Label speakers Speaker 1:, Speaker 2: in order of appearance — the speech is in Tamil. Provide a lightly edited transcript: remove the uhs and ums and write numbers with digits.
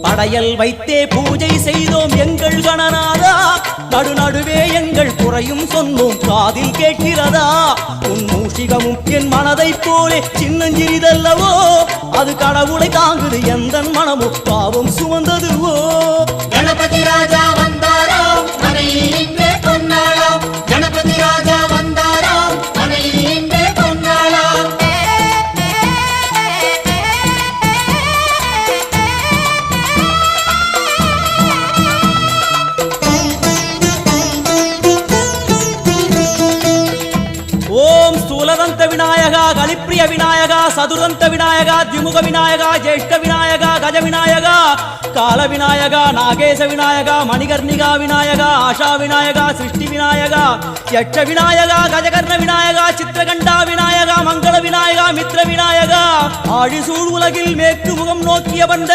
Speaker 1: படையல் வைத்தே பூஜை செய்தோம் எங்கள் கணநாதா, நடுநடுவே எங்கள் குறையும் சொன்னோம் காதில் கேட்கிறதா. உன் மூஷிகமும் என் மனதை போலே சின்னஞ்சிறிதல்லவோ, அது கடவுளை தாங்குது எந்த மனமோ பாவம் சுமந்ததுவோ.
Speaker 2: கணபதி ராஜா வந்தாரோ மனையில் இன்றே பொன்னாளாம், கணபதி ராஜா வந்தாரோ மனையில் இன்றே பொன்னாளாம்.
Speaker 1: ஓம் ஸ்தூலதந்த விநாயகா, கலிப்பிரிய விநாயகா, சதுரந்த விநாயகா, திமுக விநாயகா, ஜேஷ்ட விநாயகா, கஜ விநாயகா, கால விநாயகா, நாகேச விநாயகா, மணிகர்ணிகா விநாயகா, ஆஷா விநாயகா, சிருஷ்டி விநாயகா, யட்ச விநாயகா, கஜகர்ண விநாயகா, சித்திரகண்டா விநாயகா, மங்கள விநாயகா, மித்ர விநாயகா, ஆழிசூழ் உலகில் மேற்கு முகம் நோக்கிய வந்த